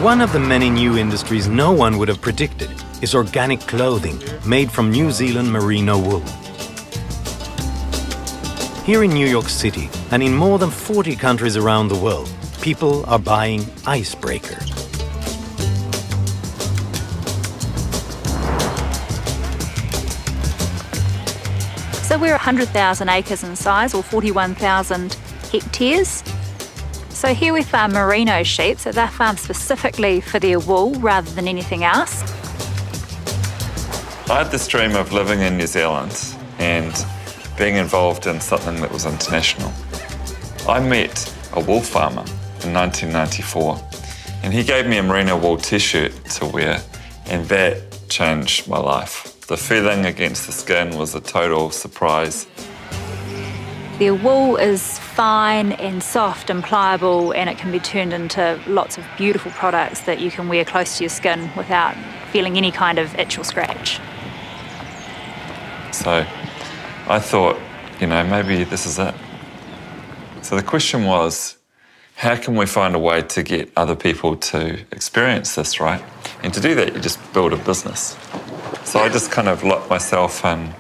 One of the many new industries no one would have predicted is organic clothing made from New Zealand merino wool. Here in New York City and in more than 40 countries around the world, people are buying Icebreaker. So we're 100,000 acres in size, or 41,000 hectares. So here we farm merino sheep, so they're farmed specifically for their wool rather than anything else. I had this dream of living in New Zealand and being involved in something that was international. I met a wool farmer in 1994, and he gave me a merino wool t-shirt to wear, and that changed my life. The feeling against the skin was a total surprise. Their wool is fine and soft and pliable, and it can be turned into lots of beautiful products that you can wear close to your skin without feeling any kind of itch or scratch. So I thought, maybe this is it. So the question was, how can we find a way to get other people to experience this, right? And to do that, you just build a business. So I just kind of locked myself in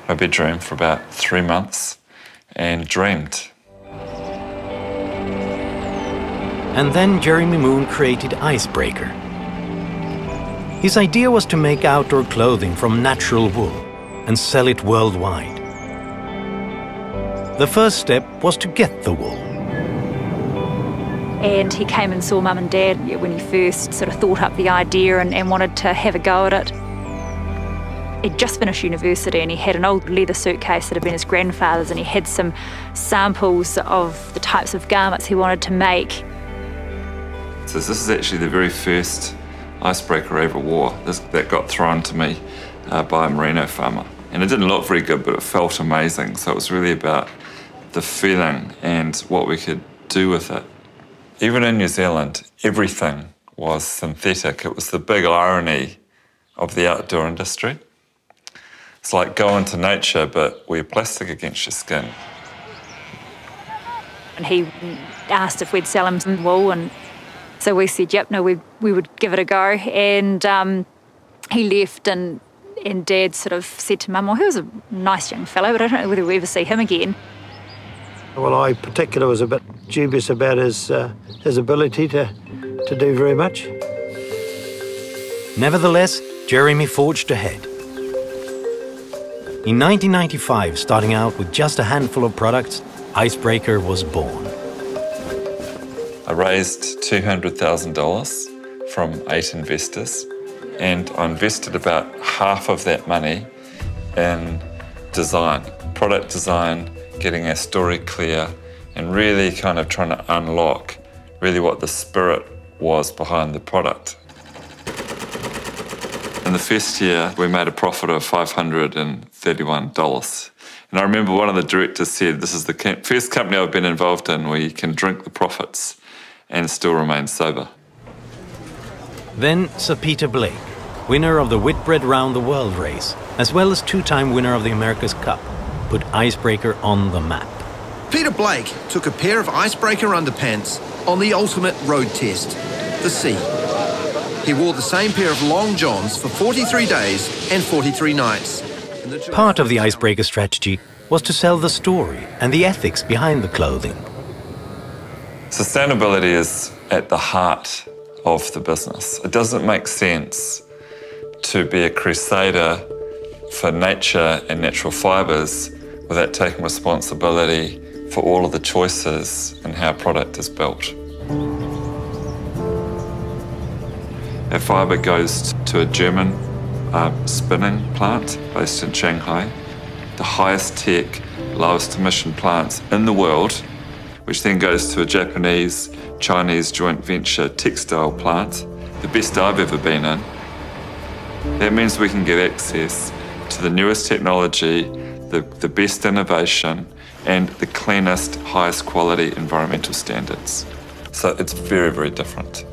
my bedroom for about 3 months and dreamed. And then Jeremy Moon created Icebreaker. His idea was to make outdoor clothing from natural wool and sell it worldwide. The first step was to get the wool. And he came and saw Mum and Dad when he first sort of thought up the idea and wanted to have a go at it. He'd just finished university and he had an old leather suitcase that had been his grandfather's, and he had some samples of the types of garments he wanted to make. So this is actually the very first icebreaker I ever wore. That got thrown to me by a merino farmer. And it didn't look very good, but it felt amazing. So it was really about the feeling and what we could do with it. Even in New Zealand, everything was synthetic. It was the big irony of the outdoor industry. It's like go into nature, but wear plastic against your skin. And he asked if we'd sell him some wool, and so we said, yep, no, we would give it a go. And he left, and Dad sort of said to Mum, well, he was a nice young fellow, but I don't know whether we'll ever see him again. Well, I particularly was a bit dubious about his ability to do very much. Nevertheless, Jeremy forged ahead. In 1995, starting out with just a handful of products, Icebreaker was born. I raised $200,000 from 8 investors, and I invested about half of that money in design, product design, getting our story clear, and really kind of trying to unlock really what the spirit was behind the product. In the first year, we made a profit of $531. And I remember one of the directors said, this is the first company I've been involved in where you can drink the profits and still remain sober. Then Sir Peter Blake, winner of the Whitbread Round the World race, as well as 2-time winner of the America's Cup, put Icebreaker on the map. Peter Blake took a pair of Icebreaker underpants on the ultimate road test, the sea. He wore the same pair of long johns for 43 days and 43 nights. Part of the Icebreaker strategy was to sell the story and the ethics behind the clothing. Sustainability is at the heart of the business. It doesn't make sense to be a crusader for nature and natural fibres without taking responsibility for all of the choices and how a product is built. Our fibre goes to a German spinning plant based in Shanghai, the highest tech, lowest emission plants in the world, which then goes to a Japanese, Chinese joint venture textile plant, the best I've ever been in. That means we can get access to the newest technology, the best innovation, and the cleanest, highest quality environmental standards. So it's very, very different.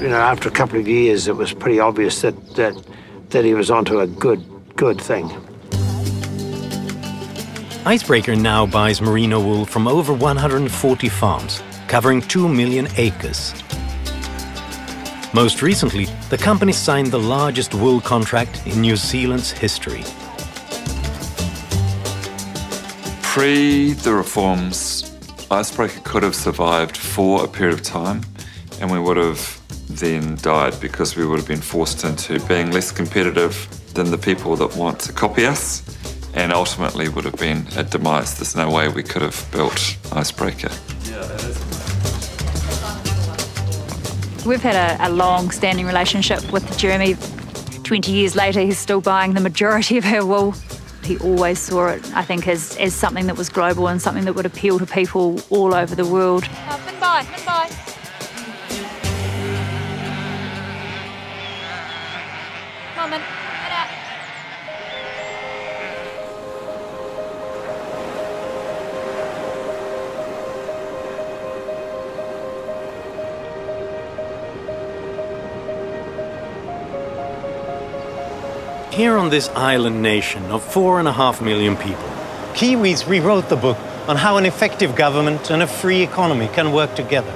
After a couple of years, it was pretty obvious that he was onto a good thing. Icebreaker now buys merino wool from over 140 farms, covering 2 million acres. Most recently, the company signed the largest wool contract in New Zealand's history. Pre the reforms, Icebreaker could have survived for a period of time, and we would have then died because we would have been forced into being less competitive than the people that want to copy us, and ultimately would have been a demise. There's no way we could have built Icebreaker. We've had a long-standing relationship with Jeremy. 20 years later, he's still buying the majority of our wool. He always saw it, I think, as something that was global and something that would appeal to people all over the world. Bye. Come on, head out. Here on this island nation of 4.5 million people, Kiwis rewrote the book on how an effective government and a free economy can work together.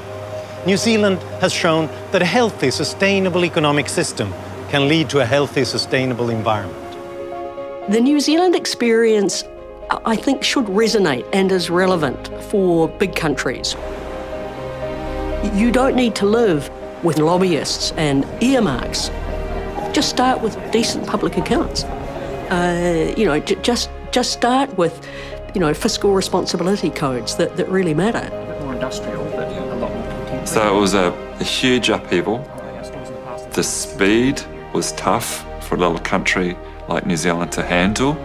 New Zealand has shown that a healthy, sustainable economic system can lead to a healthy, sustainable environment. The New Zealand experience, I think, should resonate and is relevant for big countries. You don't need to live with lobbyists and earmarks. Just start with decent public accounts. Just start with, fiscal responsibility codes that really matter. More industrial, but a lot more contemporary. So it was a huge upheaval. The speed was tough for a little country like New Zealand to handle,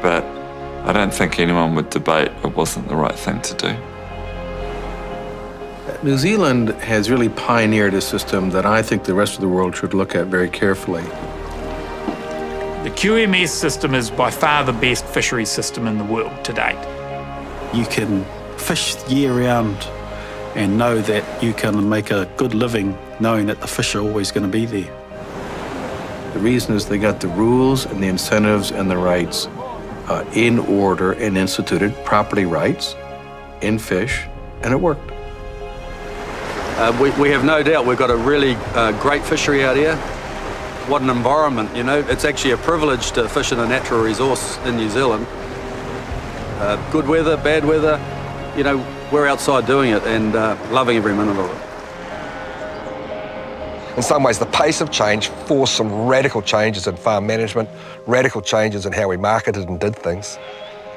but I don't think anyone would debate it wasn't the right thing to do. New Zealand has really pioneered a system that I think the rest of the world should look at very carefully. The QMS system is by far the best fisheries system in the world to date. You can fish year-round and know that you can make a good living knowing that the fish are always going to be there. The reason is they got the rules and the incentives and the rights in order and instituted property rights in fish, and it worked. We have no doubt we've got a really great fishery out here. What an environment, It's actually a privilege to fish in a natural resource in New Zealand. Good weather, bad weather, we're outside doing it and loving every minute of it. In some ways, the pace of change forced some radical changes in farm management, radical changes in how we marketed and did things.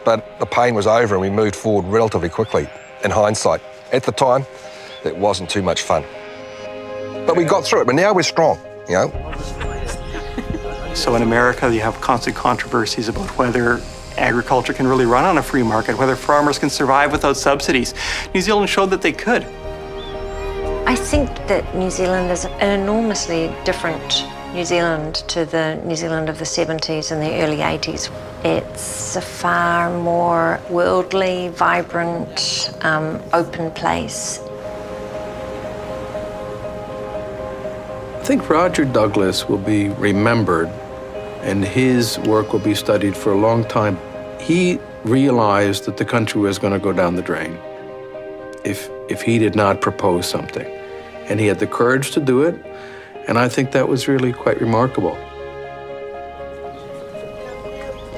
But the pain was over and we moved forward relatively quickly, in hindsight. At the time, it wasn't too much fun. But we got through it, but now we're strong, So in America, you have constant controversies about whether agriculture can really run on a free market, whether farmers can survive without subsidies. New Zealand showed that they could. I think that New Zealand is an enormously different New Zealand to the New Zealand of the 70s and the early 80s. It's a far more worldly, vibrant, open place. I think Roger Douglas will be remembered and his work will be studied for a long time. He realized that the country was going to go down the drain if he did not propose something. And he had the courage to do it, and I think that was really quite remarkable.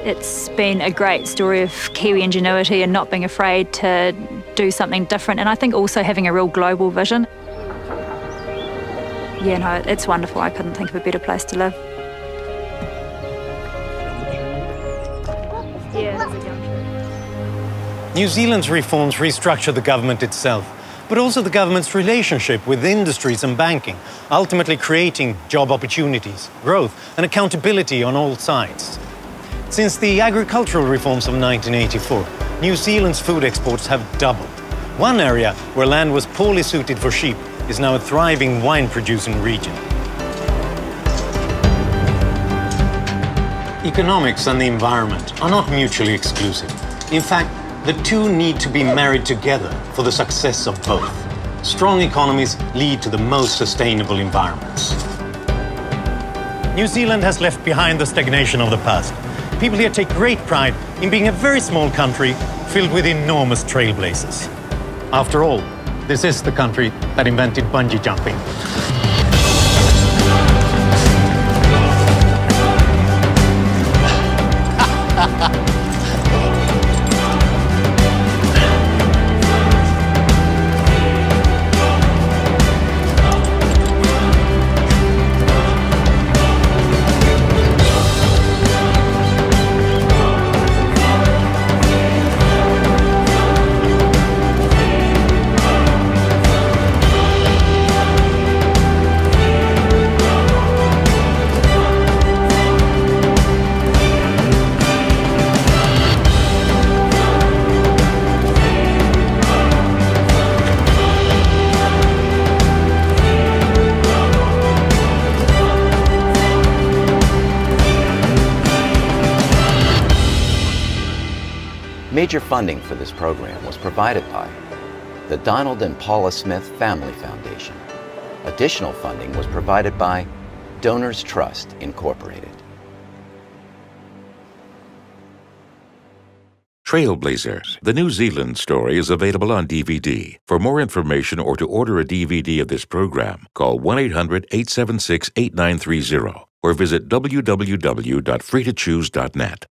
It's been a great story of Kiwi ingenuity and not being afraid to do something different, and I think also having a real global vision. Yeah, no, it's wonderful. I couldn't think of a better place to live. New Zealand's reforms restructure the government itself, but also the government's relationship with industries and banking, ultimately creating job opportunities, growth and accountability on all sides. Since the agricultural reforms of 1984, New Zealand's food exports have doubled. One area where land was poorly suited for sheep is now a thriving wine-producing region. Economics and the environment are not mutually exclusive. In fact, the two need to be married together for the success of both. Strong economies lead to the most sustainable environments. New Zealand has left behind the stagnation of the past. people here take great pride in being a very small country filled with enormous trailblazers. After all, this is the country that invented bungee jumping. Major funding for this program was provided by the Donald and Paula Smith Family Foundation. Additional funding was provided by Donors Trust, Incorporated. Trailblazer, the New Zealand story, is available on DVD. For more information or to order a DVD of this program, call 1-800-876-8930 or visit www.freetochoose.net.